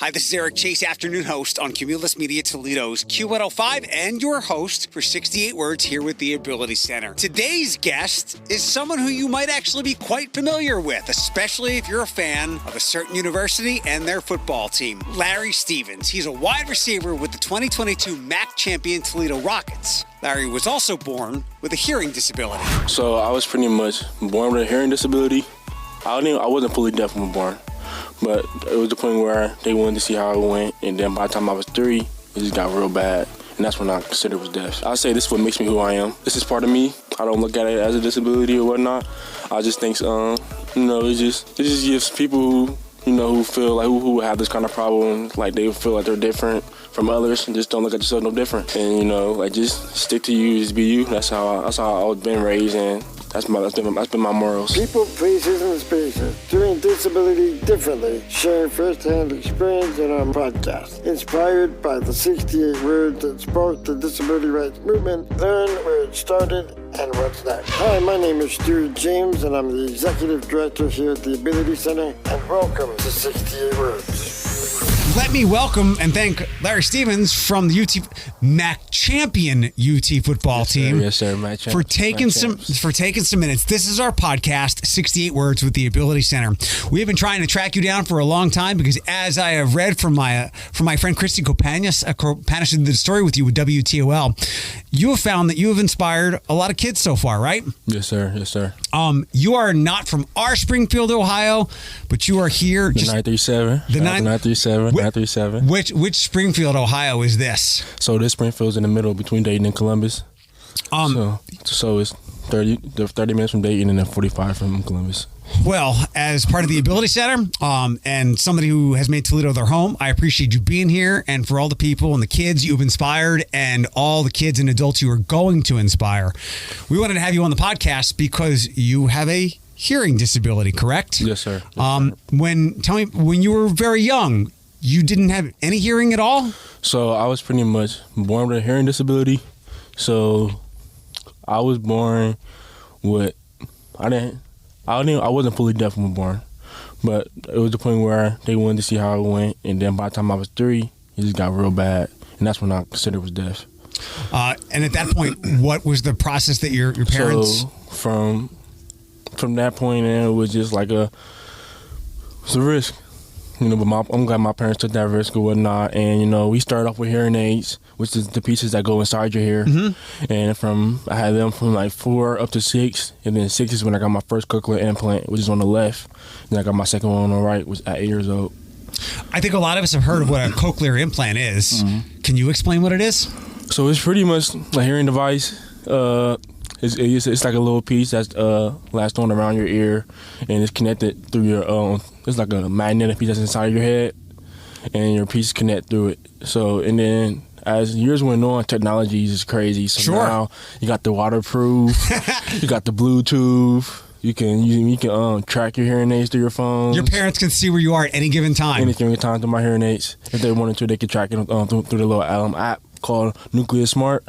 Hi, this is Eric Chase, afternoon host on Cumulus Media Toledo's Q105 and your host for 68 Words here with the Ability Center. Today's guest is someone who you might actually be quite familiar with, especially if you're a fan of a certain university and their football team. Larry Stevens. He's a wide receiver with the 2022 MAC champion Toledo Rockets. Larry was also born with a hearing disability. So I was pretty much born with a hearing disability. I wasn't fully deaf when born. But it was the point where they wanted to see how it went, and then by the time I was 3, it just got real bad, and that's when I considered it was deaf. I say this is what makes me who I am. This is part of me. I don't look at it as a disability or whatnot. I just think, it just gives people who feel like who have this kind of problem, like they feel like they're different from others, and just don't look at yourself no different. And just stick to you, just be you. That's how I've been raised, and that's been my morals. People, places, and spaces doing disability differently, sharing first-hand experience in our podcast. Inspired by the 68 words that sparked the disability rights movement, learn where it started and what's next. Hi, my name is Stuart James, and I'm the Executive Director here at the Ability Center, and welcome to 68 Words. Let me welcome and thank Larry Stevens from the UT MAC champion UT football team. Yes, sir. MAC for taking some minutes. This is our podcast, 68 Words with the Ability Center. We have been trying to track you down for a long time because, as I have read from my friend Christy Kopanis, who did the story with you with WTOL, you have found that you have inspired a lot of kids so far, right? Yes, sir. Yes, sir. You are not from our Springfield, Ohio, but you are here. The 937. The 937. 937. Which Springfield, Ohio is this? So this Springfield's in the middle between Dayton and Columbus. So it's 30 minutes from Dayton and then 45 from Columbus. Well, as part of the Ability Center and somebody who has made Toledo their home, I appreciate you being here, and for all the people and the kids you've inspired and all the kids and adults you are going to inspire. We wanted to have you on the podcast because you have a hearing disability, correct? Yes, sir. Tell me, when you were very young, you didn't have any hearing at all? So I was pretty much born with a hearing disability. So I was born with, I wasn't fully deaf when born, but it was the point where they wanted to see how it went, and then by the time I was 3, it just got real bad, and that's when I considered it was deaf. And at that point, what was the process that your parents? So from that point in, it was just like it's a risk. But I'm glad my parents took that risk or whatnot. And, we started off with hearing aids, which is the pieces that go inside your hair. Mm-hmm. And I had them from like 4 up to 6. And then 6 is when I got my first cochlear implant, which is on the left. And I got my second one on the right, which at 8 years old. I think a lot of us have heard of what a cochlear implant is. Mm-hmm. Can you explain what it is? So it's pretty much a hearing device. It's like a little piece that's latched on around your ear, and it's connected through your it's like a magnetic piece that's inside of your head, and your piece connect through it. So, and then as years went on, technology is crazy. So sure. Now you got the waterproof, you got the Bluetooth. You can track your hearing aids through your phone. Your parents can see where you are at any given time. Any given time through my hearing aids. If they wanted to, they could track it through the little app called Nuclear Smart,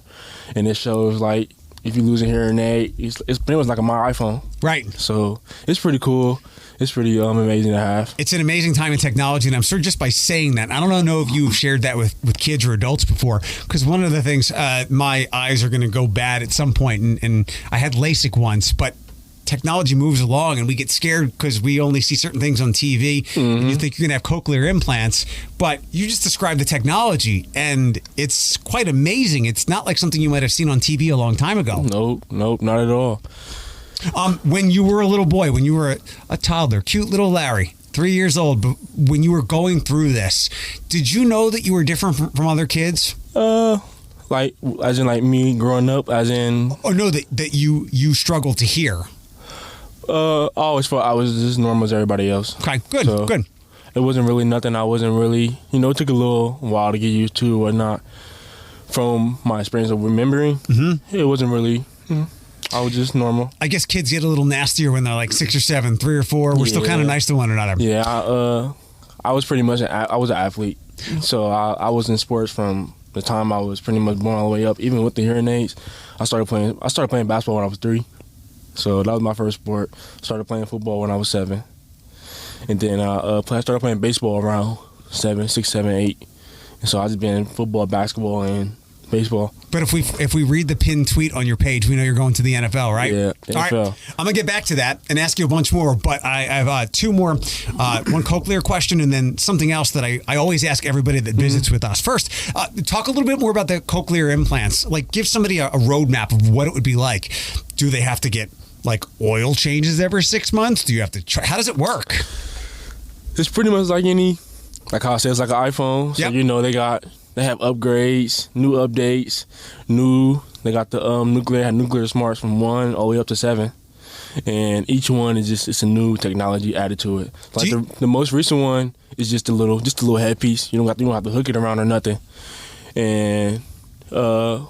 and it shows like if you lose a hearing aid, it's pretty much like my iPhone. Right. So it's pretty cool. It's pretty amazing to have. It's an amazing time in technology, and I'm sure just by saying that, I don't know if you've shared that with kids or adults before, because one of the things, my eyes are going to go bad at some point, and I had LASIK once, but technology moves along and we get scared because we only see certain things on TV. Mm-hmm. And you think you're going to have cochlear implants, but you just described the technology and it's quite amazing. It's not like something you might have seen on TV a long time ago. Nope, not at all. When you were a little boy, when you were a toddler, cute little Larry, 3 years old, but when you were going through this, did you know that you were different from other kids? Like as in like me growing up, as in. Oh no, that you struggled to hear. I always thought I was as normal as everybody else. Okay, good, so good. It wasn't really nothing. I wasn't really, it took a little while to get used to or whatnot. From my experience of remembering, It wasn't really. I was just normal. I guess kids get a little nastier when they're like 6 or 7, 3 or 4. We're still kind of nice to one another. Yeah, I was pretty much I was an athlete, so I was in sports from the time I was pretty much born all the way up. Even with the hearing aids, I started playing basketball when I was 3. So that was my first sport. Started playing football when I was 7. And then I started playing baseball around 6, 7, 8. And so I just been football, basketball, and baseball. But if we read the pinned tweet on your page, we know you're going to the NFL, right? Yeah, the All NFL. right, I'm going to get back to that and ask you a bunch more, but I have two more. One cochlear question and then something else that I always ask everybody that visits with us. First, talk a little bit more about the cochlear implants. Like, give somebody a roadmap of what it would be like. Do they have to get, like, oil changes every 6 months? Do you have to try? How does it work? It's pretty much like like how I said, it's like an iPhone. So, Yep. they have upgrades, new updates, they got the nuclear smarts from 1 all the way up to 7. And each one is it's a new technology added to it. Like the most recent one is just a little headpiece. You don't have to hook it around or nothing. And so,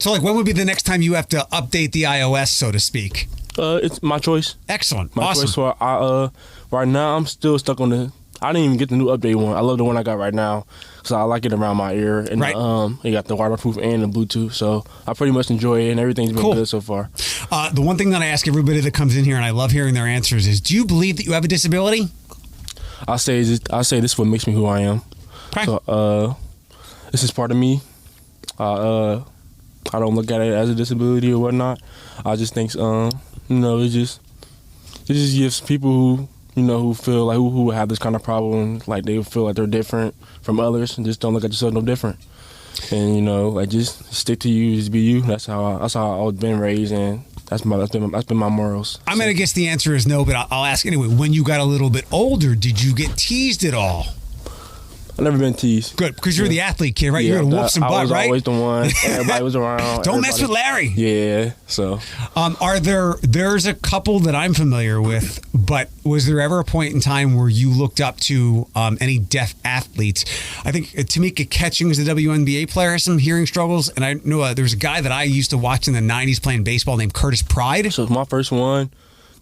like, when would be the next time you have to update the iOS, so to speak? It's my choice. Excellent. My Awesome. choice. So right now I'm still stuck on I didn't even get the new update one. I love the one I got right now because I like it around my ear. And right. You got the waterproof and the Bluetooth. So I pretty much enjoy it, and everything's been good so far. The one thing that I ask everybody that comes in here, and I love hearing their answers, is do you believe that you have a disability? I say this is what makes me who I am. Okay. So this is part of me. I don't look at it as a disability or whatnot. I just think it just gives people who feel like who have this kind of problem, like they feel like they're different from others, and just don't look at yourself no different. And like just stick to you, just be you. That's how I've been raised, and that's been my morals. I'm gonna guess the answer is no, but I'll ask anyway. When you got a little bit older, did you get teased at all? I've never been teased. Good, because you're the athlete kid, right? You're gonna whoop some butt, I was right? always the one. Everybody was around. Don't mess with Larry. Yeah. So. There's a couple that I'm familiar with, but was there ever a point in time where you looked up to any deaf athletes? I think Tamika Catchings, the WNBA player, has some hearing struggles, and I know there was a guy that I used to watch in the '90s playing baseball named Curtis Pride. So my first one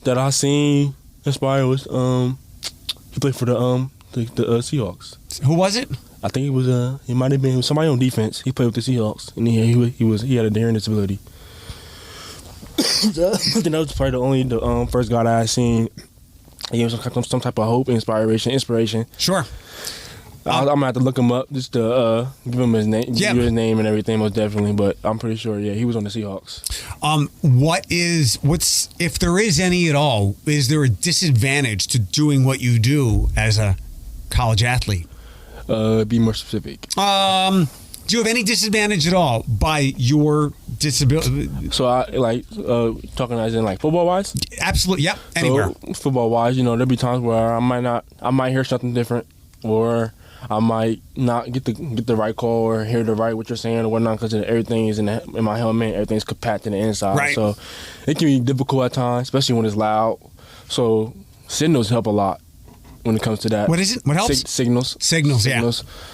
that I seen inspired was he played for the Seahawks. Who was it? I think he might have been somebody on defense. He played with the Seahawks, and he had a hearing disability. I think that was probably the first guy that I seen. He gave some type of hope, inspiration. Sure. I'm gonna have to look him up just to give him his name, Yeah. give his name and everything, most definitely. But I'm pretty sure, he was on the Seahawks. What's if there is any at all? Is there a disadvantage to doing what you do as a college athlete? Be more specific. Do you have any disadvantage at all by your disability? So I talking as in like football wise. Absolutely, yep. Anywhere. So, football wise, there'll be times where I might hear something different, or I might not get the right call or hear the right what you're saying or whatnot, because everything is in my helmet. Everything's compacted in the inside. Right. So it can be difficult at times, especially when it's loud. So signals help a lot when it comes to that. What is it? What helps? Signals. Yeah.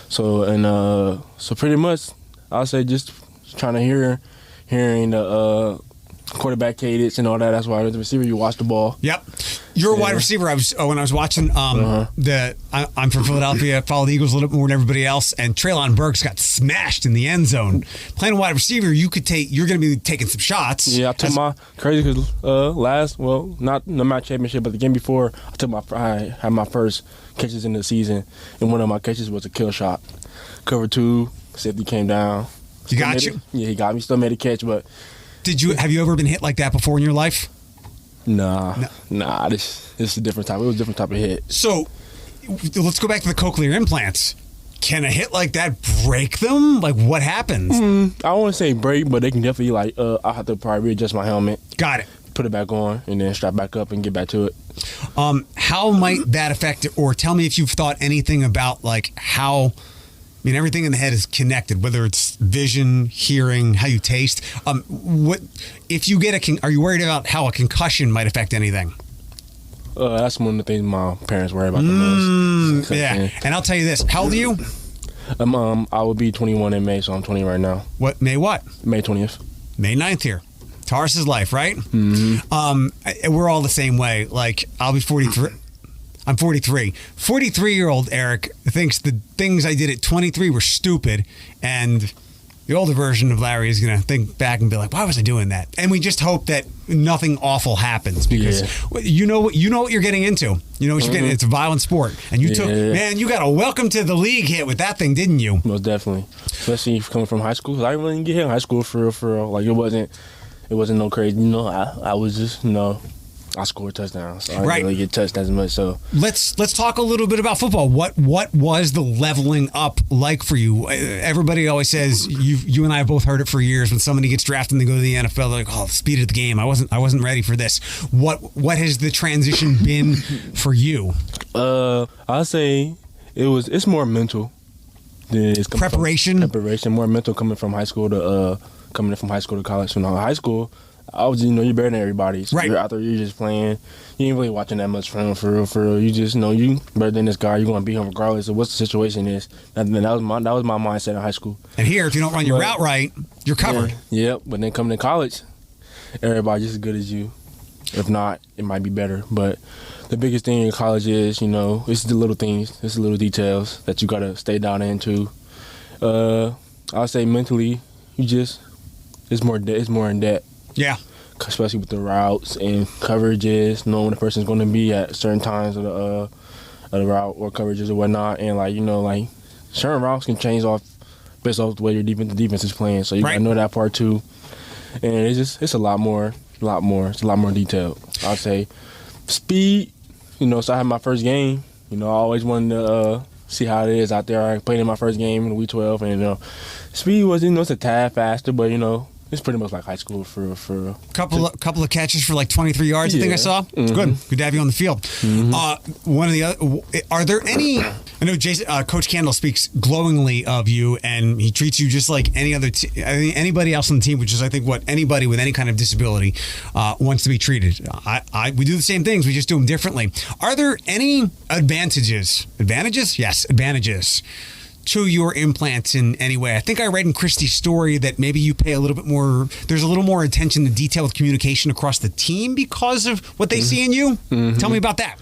So pretty much, I'll say just trying to hearing the quarterback cadence and all that. That's why as a receiver you watch the ball. Yep. You're a wide receiver. When I was watching I'm from Philadelphia, follow the Eagles a little bit more than everybody else, and Treylon Burks got smashed in the end zone. Playing a wide receiver, you're going to be taking some shots. Yeah, I took my crazy because not the match championship, but the game before, I had my first catches in the season, and one of my catches was a kill shot. Cover 2, safety came down. He got you? Yeah, he got me. Still made a catch, but have you ever been hit like that before in your life? Nah. This is a different type. It was a different type of hit. So let's go back to the cochlear implants. Can a hit like that break them? Like, what happens? I don't want to say break, but they can definitely I'll have to probably readjust my helmet. Got it. Put it back on and then strap back up and get back to it. How might that affect it? Or tell me if you've thought anything about like how. I mean, everything in the head is connected, whether it's vision, hearing, how you taste. What if you get are you worried about how a concussion might affect anything? That's one of the things my parents worry about the most. Yeah, and I'll tell you this. How old are you? I will be 21 in May, so I'm 20 right now. What? May what? May 20th. May 9th here. Taurus' life, right? Mm-hmm. We're all the same way. Like, I'll be 43. I'm 43. 43-year-old Eric thinks the things I did at 23 were stupid, and The older version of Larry is going to think back and be like, why was I doing that? And we just hope that nothing awful happens because you know what you're getting into. You know what you're getting. It's a violent sport. And you you got a welcome to the league hit with that thing, didn't you? Most definitely. Especially coming from high school. I didn't really get hit in high school for real. Like, it wasn't no crazy. You know, I was just, I scored touchdowns, so I didn't really get touched as much. So let's talk a little bit about football. What was the leveling up like for you? Everybody always says you and I have both heard it for years. When somebody gets drafted and they go to the NFL, they're like, "Oh, the speed of the game. I wasn't ready for this." What has the transition been for you? I'll say it's more mental. It's Preparation, more mental coming from high school to college. High school, I was, you're better than everybody. So you're out there, you're just playing. You ain't really watching that much film for real. You just know you better than this guy. You're going to beat him regardless of what the situation is. That was my mindset in high school. And here, if you don't run your route right, you're covered. Yeah, but then coming to college, everybody's just as good as you. If not, it might be better. But the biggest thing in college is, it's the little things, it's the little details that you got to stay down into. I'll say mentally, it's more in depth. Yeah. Especially with the routes and coverages, knowing the person's going to be at certain times of the route or coverages or whatnot. And, certain routes can change based off the way the defense is playing. So you got to know that part too. And it's a lot more. It's a lot more detailed. I'll say speed, so I had my first game. I always wanted to see how it is out there. I played in my first game in week 12. And, speed was, it's a tad faster, but, it's pretty much like high school for couple of catches for like 23 yards. I think I saw. It's good to have you on the field. One of the other, are there any? I know Jason, Coach Candle speaks glowingly of you, and he treats you just like any other anybody else on the team, which is I think what anybody with any kind of disability wants to be treated. We do the same things, we just do them differently. Are there any advantages? Yes, advantages to your implants in any way? I think I read in Christy's story that maybe you pay a little bit more, there's a little more attention to detail with communication across the team because of what they see in you. Tell me about that.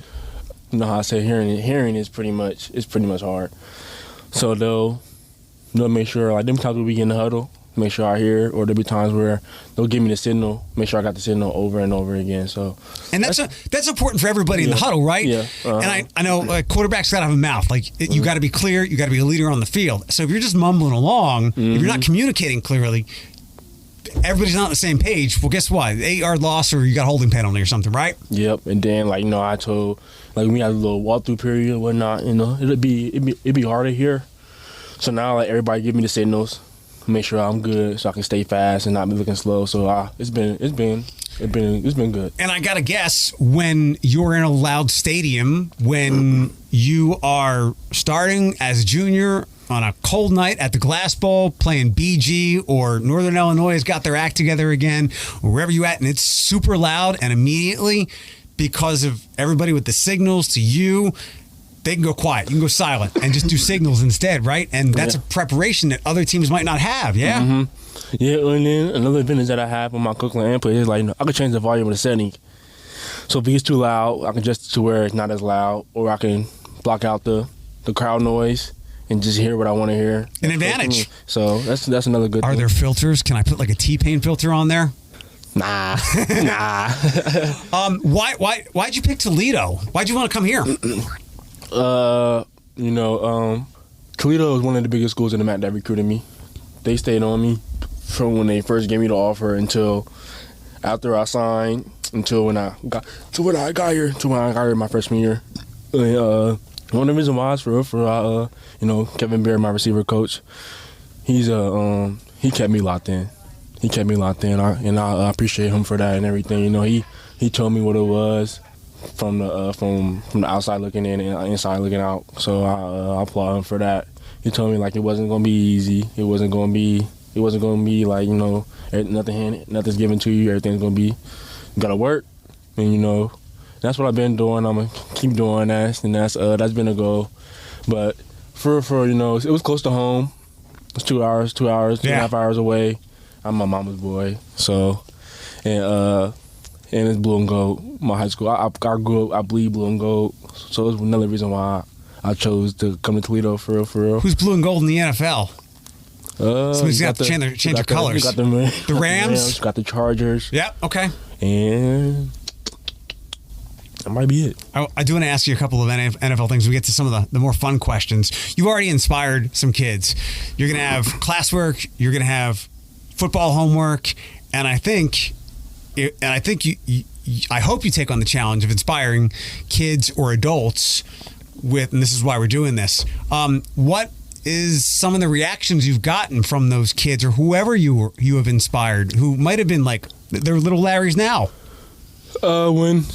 I say hearing is pretty much hard. So they'll make sure, like them times when we get in the huddle, make sure I hear, or there'll be times where they'll give me the signal, make sure I got the signal over and over again. So, and that's important for everybody in the huddle, right? Yeah. And I know quarterbacks got to have a mouth. Like you got to be clear, you got to be a leader on the field. So if you're just mumbling along, if you're not communicating clearly, everybody's not on the same page. Well, guess what? 8-yard loss, or you got a holding penalty or something, right? Yep. And then I told we had a little walkthrough period and whatnot. It'd be hard to hear. So now everybody give me the signals. Make sure I'm good, so I can stay fast and not be looking slow. So it's been good. And I gotta guess, when you're in a loud stadium, when you are starting as a junior on a cold night at the Glass Bowl, playing BG, or Northern Illinois has got their act together again, or wherever you at, and it's super loud, and immediately, because of everybody with the signals to you, they can go quiet. You can go silent and just do signals instead, right? And that's a preparation that other teams might not have, yeah? Yeah, and then another advantage that I have on my cochlear input is I can change the volume of the setting. So if it gets too loud, I can adjust it to where it's not as loud, or I can block out the crowd noise and just hear what I want to hear. An advantage. So that's another good thing. Are there filters? Can I put like a T-Pain filter on there? Nah. Why'd you pick Toledo? Why'd you want to come here? Toledo is one of the biggest schools in the MAC that recruited me. They stayed on me from when they first gave me the offer until after I signed, until when I got here my freshman year. One of the reasons why is for Kevin Bear, my receiver coach. He kept me locked in. And I appreciate him for that and everything. He told me what it was from the outside looking in and inside looking out. So I applaud him for that. He told me it wasn't gonna be easy. It wasn't gonna be nothing's given to you. Everything's gonna be, you gotta work, and that's what I've been doing. I'm gonna keep doing that, and that's been a goal. But for it was close to home. It's 2 hours, 2.5 hours away. I'm my mama's boy, so and it's blue and gold. My high school, I grew up, I bleed blue and gold. So it's another reason why I chose to come to Toledo for real. Who's blue and gold in the NFL? Somebody's got to change their colors. Got the Rams. Got the Chargers. Yeah. Okay. And that might be it. I do want to ask you a couple of NFL things. We get to some of the more fun questions. You've already inspired some kids. You're going to have classwork. You're going to have football homework, and I think I hope you take on the challenge of inspiring kids or adults with, and this is why we're doing this. What is some of the reactions you've gotten from those kids or whoever you have inspired, who might have been like they're little Larrys now? When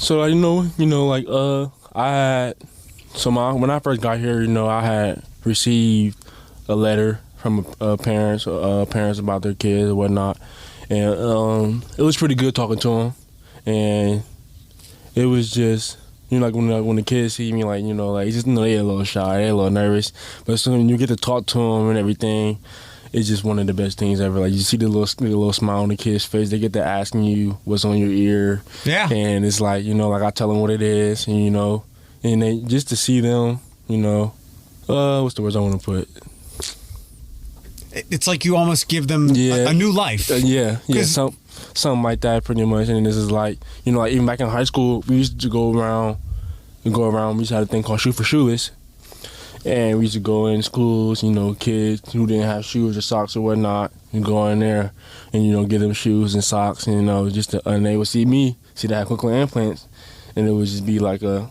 I first got here, I had received a letter from parents about their kids and whatnot, and it was pretty good talking to them, and it was just when the kids see me they're a little shy, they're a little nervous, but soon you get to talk to them and everything. It's just one of the best things ever. Like, you see the little smile on the kid's face. They get to asking you what's on your ear. Yeah. And it's like, I tell them what it is, and they just to see them, what's the words I want to put? It's like you almost give them a new life. Yeah, something like that, pretty much. And this is like, even back in high school, we used to go around. We used to have a thing called Shoe for Shoeless. And we used to go in schools, kids who didn't have shoes or socks or whatnot, and go in there and, get them shoes and socks, and, and they would see that I had cochlear implants, and it would just be like a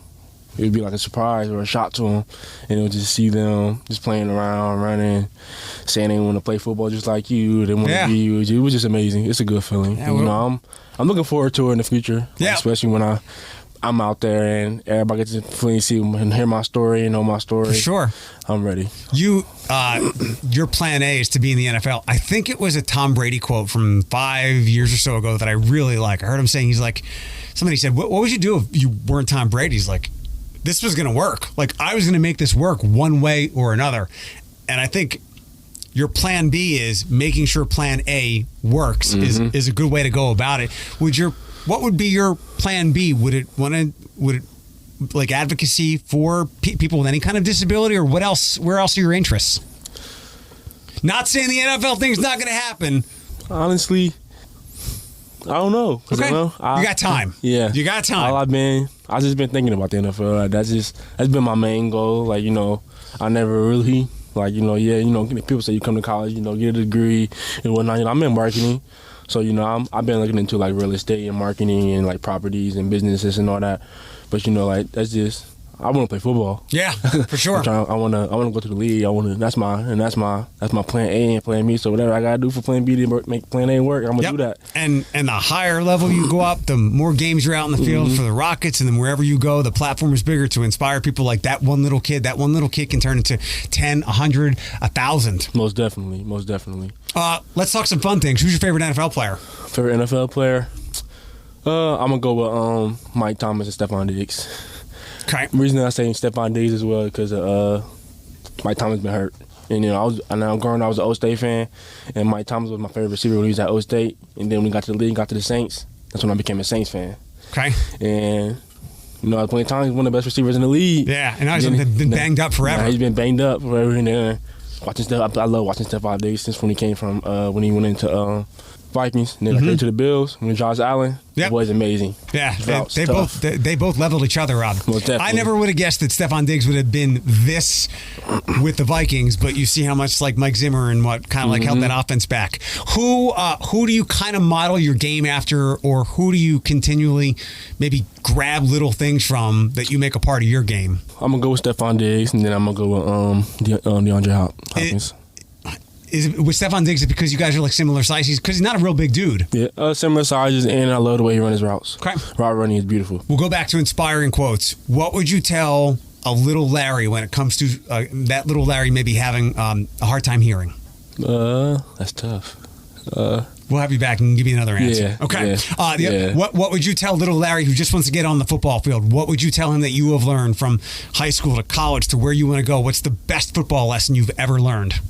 surprise or a shock to them, and it would just see them just playing around, running, saying they want to play football just like you, they want to be you. It was just amazing. It's a good feeling. Yeah, I'm looking forward to it in the future, especially when I'm out there and everybody gets to fully see and hear my story and know my story. For sure. I'm ready. Your plan A is to be in the NFL. I think it was a Tom Brady quote from 5 years or so ago that I really like. I heard him saying, somebody said, what would you do if you weren't Tom Brady? He's like, this was going to work. Like, I was going to make this work one way or another. And I think your plan B is making sure plan A works is a good way to go about it. What would be your plan B? Would it like advocacy for people with any kind of disability, or what else? Where else are your interests? Not saying the NFL thing's not going to happen. Honestly, I don't know. Okay. You got time. Yeah. You got time. I've just been thinking about the NFL. That's been my main goal. I never really, people say you come to college, get a degree and whatnot. I'm in marketing. So, I've been looking into real estate and marketing and properties and businesses and all that. But, that's just, I want to play football. Yeah, for sure. I want to go to the league. That's my plan A and plan B. So whatever I got to do for plan B to make plan A work, I'm going to do that. And the higher level you go up, the more games you're out in the field for the Rockets, and then wherever you go, the platform is bigger to inspire people like that one little kid. That one little kid can turn into 10, 100, 1,000. Most definitely. Let's talk some fun things. Who's your favorite NFL player? Favorite NFL player? I'm going to go with Mike Thomas and Stephon Diggs. Okay. The reason I say Stephon Diggs as well because Mike Thomas been hurt, and growing up I was an O State fan, and Mike Thomas was my favorite receiver when he was at O State, and then when he got to the league, got to the Saints, that's when I became a Saints fan. Okay. And plenty of times he's one of the best receivers in the league. Yeah, and now he's been banged up forever. Yeah, he's been banged up forever, and then I love watching Stephon Diggs since when he came from when he went into Vikings, and then to the Bills when Josh Allen. Yep. Was amazing. Yeah, they both leveled each other up. I never would have guessed that Stephon Diggs would have been this with the Vikings, but you see how much like Mike Zimmer and what kind of held that offense back. Who do you kind of model your game after, or who do you continually maybe grab little things from that you make a part of your game? I'm gonna go with Stephon Diggs, and then I'm gonna go with DeAndre Hopkins. With Stephon Diggs, because you guys are similar sizes? Because he's not a real big dude. Yeah, similar sizes, and I love the way he runs his routes. Okay. Route running is beautiful. We'll go back to inspiring quotes. What would you tell a little Larry when it comes to that little Larry maybe having a hard time hearing? That's tough. We'll have you back and give you another answer. Yeah, okay. What would you tell little Larry who just wants to get on the football field? What would you tell him that you have learned from high school to college to where you want to go? What's the best football lesson you've ever learned?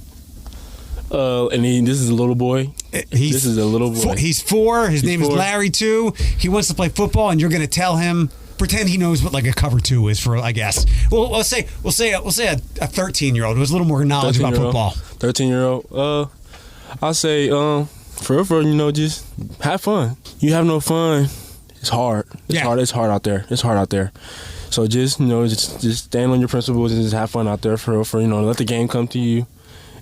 This is a little boy. This is a little boy. He's 4. His name is Larry too. He wants to play football, and you're going to tell him. Pretend he knows what a cover 2 is for. I guess. Well, we'll say a 13-year-old who has a little more knowledge about football. 13-year-old. I say, for real, just have fun. You have no fun, it's hard. It's hard out there. It's hard out there. So just stand on your principles and just have fun out there for real. Let the game come to you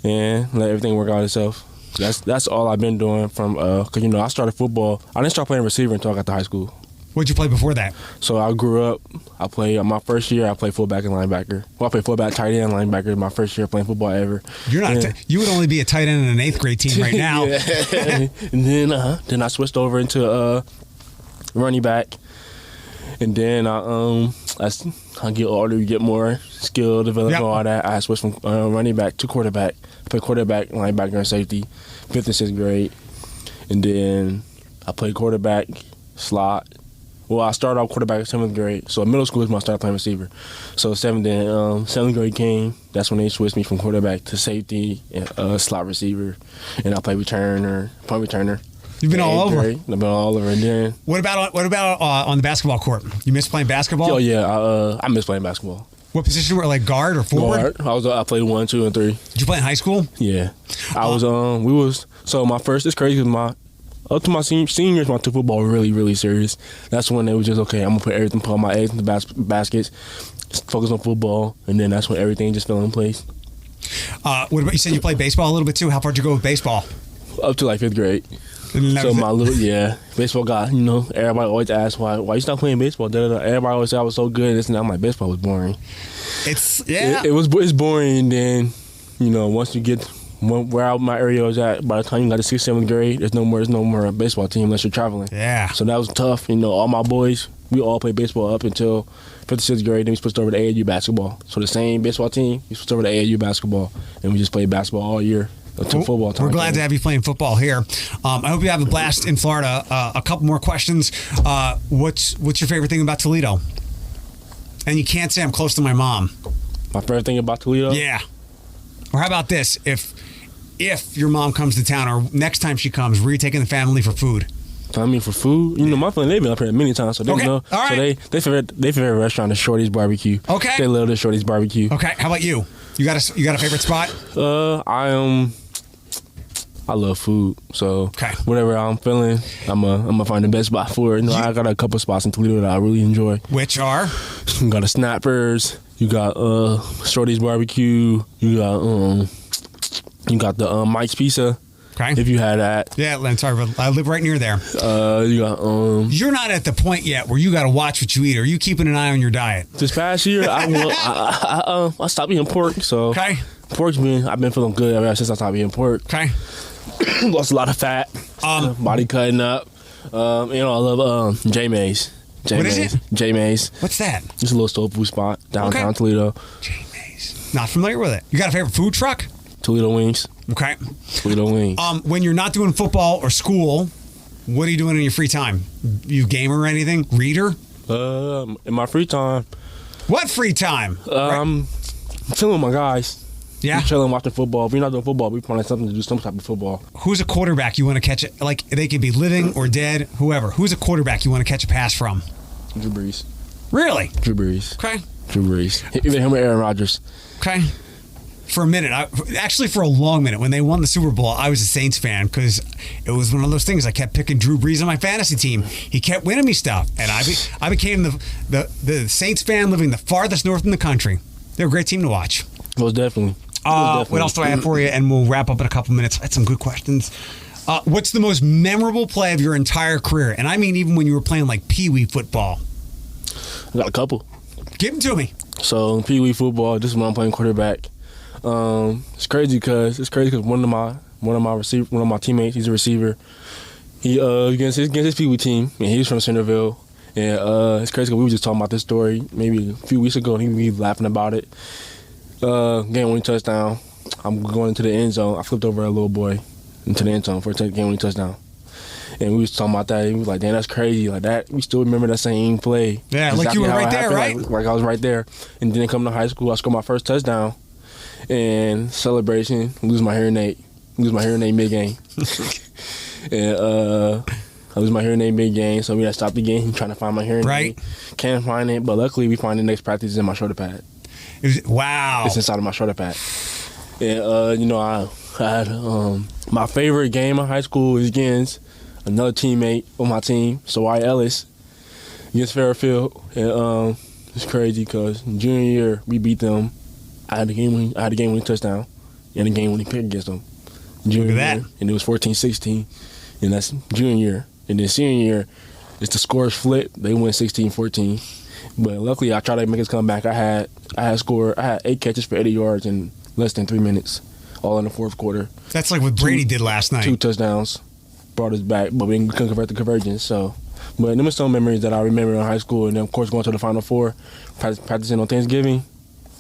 and let everything work out itself. That's all I've been doing from because I started football. I didn't start playing receiver until I got to high school. What'd you play before that? So I grew up. I played my first year. I played fullback and linebacker. Well, I played fullback, tight end, linebacker. My first year playing football ever. You're not. You would only be a tight end in an 8th grade team right now. And then I switched over into running back. And then as I get older, you get more skill development, all that. I switched from running back to quarterback. I played quarterback, linebacker, and safety, 5th and 6th grade. And then I played quarterback, slot. Well, I started off quarterback in 7th grade. So middle school is when I started playing receiver. So 7th grade came. That's when they switched me from quarterback to safety and slot receiver. And I played returner, punt returner. You've been all over. I've been all over. And then what about on the basketball court? You miss playing basketball? Oh yeah, I miss playing basketball. What position were like guard or forward? Guard. I played 1, 2, and 3. Did you play in high school? Yeah, I was. My first. It's crazy because up to my seniors, my took football really, really serious. That's when they was just okay. I'm gonna put all my eggs in the baskets, focus on football, and then that's when everything just fell in place. What about you? Said you played baseball a little bit too. How far did you go with baseball? Up to like 5th grade. So my baseball guy, everybody always asks why you stop playing baseball. Everybody always say I was so good. This and that. I'm like, baseball was boring. It's boring. And then, once you get where my area was at, by the time you got to 6th, 7th grade, there's no more baseball team unless you're traveling. Yeah. So that was tough. All my boys, we all played baseball up until 5th, 6th grade. Then we switched over to AAU basketball. So the same baseball team, we switched over to AAU basketball, and we just played basketball all year. Football time. We're glad to have you playing football here. I hope you have a blast in Florida. A couple more questions. What's your favorite thing about Toledo? And you can't say I'm close to my mom. My favorite thing about Toledo? Yeah. Or how about this? If your mom comes to town, or next time she comes, where are you taking the family for food? I mean, for food, my family, they've been up here many times, so they know. All right. So they favorite restaurant is Shorty's Barbecue. Okay. They love the Shorty's Barbecue. Okay. How about you? You got a favorite spot? I love food, so whatever I'm feeling, I'm gonna find the best spot for it. I got a couple spots in Toledo that I really enjoy. Which are? You got a Snappers, you got Shorty's Barbecue, you got the Mike's Pizza. Okay. If you had that. Yeah, I'm sorry, but I live right near there. You got You're not at the point yet where you got to watch what you eat. Are you keeping an eye on your diet? This past year, I stopped eating pork. So I've been feeling good ever since I stopped eating pork. Okay. Lost a lot of fat. Body cutting up. I love J Mays. What is it? J Mays. What's that? It's a little soul food spot downtown Toledo. J Mays. Not familiar with it. You got a favorite food truck? Toledo Wings. Okay. Toledo Wings. When you're not doing football or school, what are you doing in your free time? You gamer or anything? Reader? In my free time. What free time? I'm chilling with my guys. Yeah. We're chilling, watching football. If we're not doing football, we find something to do, some type of football. Who's a quarterback you want to catch it? Like, they could be living or dead, whoever. Who's a quarterback you want to catch a pass from? Drew Brees. Really? Drew Brees. Okay. Drew Brees. Either him or Aaron Rodgers. Okay. For a minute, actually for a long minute, when they won the Super Bowl, I was a Saints fan because it was one of those things. I kept picking Drew Brees on my fantasy team. He kept winning me stuff, and I became the Saints fan living the farthest north in the country. They're a great team to watch. Most definitely. What else do I have for you? And we'll wrap up in a couple minutes. I had some good questions. What's the most memorable play of your entire career? And I mean even when you were playing like Pee Wee football. I got a couple. Give them to me. So Pee Wee football, this is when I'm playing quarterback. It's crazy because one of my teammates, he's a receiver. He against his Pee Wee team, and he was from Centerville. And it's crazy because we were just talking about this story maybe a few weeks ago, and he was laughing about it. Game-winning touchdown. I'm going into the end zone. I flipped over a little boy into the end zone for a game-winning touchdown. And we was talking about that. He was like, "Damn, that's crazy." Like that, we still remember that same play. Yeah, exactly, like you were right there, right? Like I was right there. And then coming to high school, I scored my first touchdown. And celebration, lose my hearing aid mid-game. And I lose my hearing aid mid-game, so we had to stop the game trying to find my hearing aid. Can't find it, but luckily we find the next practice is in my shoulder pad. Wow. It's inside of my shoulder pad. And, I had my favorite game in high school was against another teammate on my team, Sawai Ellis, against Fairfield. And it's crazy because junior year we beat them. I had a game-winning touchdown and a game-winning pick against them. Junior year, and it was 14-16, and that's junior year. And then senior year, it's the scores flip. They win 16-14. But luckily, I tried to make us come back. I had 8 catches for 80 yards in less than 3 minutes, all in the fourth quarter. That's like what Brady did last night. 2 touchdowns brought us back, but we couldn't convert the conversions. So, but there were some memories that I remember in high school, and then of course going to the Final Four, practicing on Thanksgiving,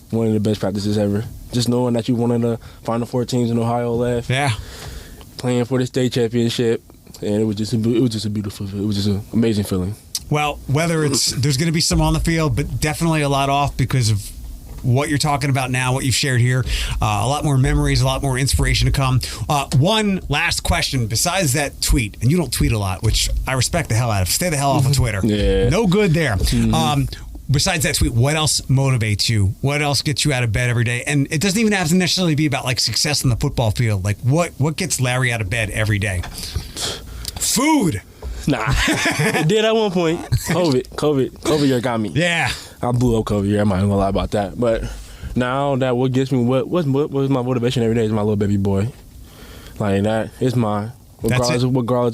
one of the best practices ever. Just knowing that you one of the Final Four teams in Ohio left. Yeah. Playing for the state championship, and it was just a beautiful, it was just an amazing feeling. Well, there's going to be some on the field, but definitely a lot off because of what you're talking about now, what you've shared here. A lot more memories, a lot more inspiration to come. One last question, besides that tweet, and you don't tweet a lot, which I respect the hell out of. Stay the hell off of Twitter. Yeah. No good there. Besides that tweet, what else motivates you? What else gets you out of bed every day? And it doesn't even have to necessarily be about like success on the football field. Like what gets Larry out of bed every day? Food. Nah, it did at one point. COVID year got me. Yeah, I blew up COVID year. I'm not even gonna lie about that. But now that what gets me, what was my motivation every day is my little baby boy. Like that is my regardless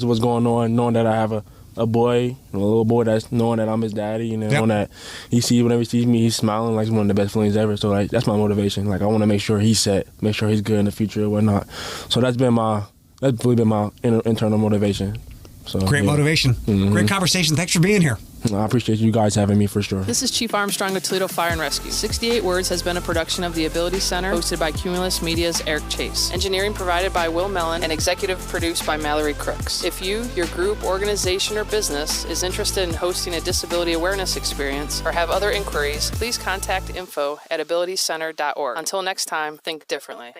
of what's going on, knowing that I have a boy, a little boy that's knowing that I'm his daddy, you know, knowing that whenever he sees me, he's smiling like it's one of the best feelings ever. So like that's my motivation. Like I want to make sure he's set, make sure he's good in the future or whatnot. So that's really been my internal motivation. So, great motivation. Mm-hmm. Great conversation. Thanks for being here. I appreciate you guys having me for sure. This is Chief Armstrong of Toledo Fire and Rescue. 68 Words has been a production of the Ability Center, hosted by Cumulus Media's Eric Chase. Engineering provided by Will Mellon and executive produced by Mallory Crooks. If you, your group, organization, or business is interested in hosting a disability awareness experience or have other inquiries, please contact info@abilitycenter.org. Until next time, think differently.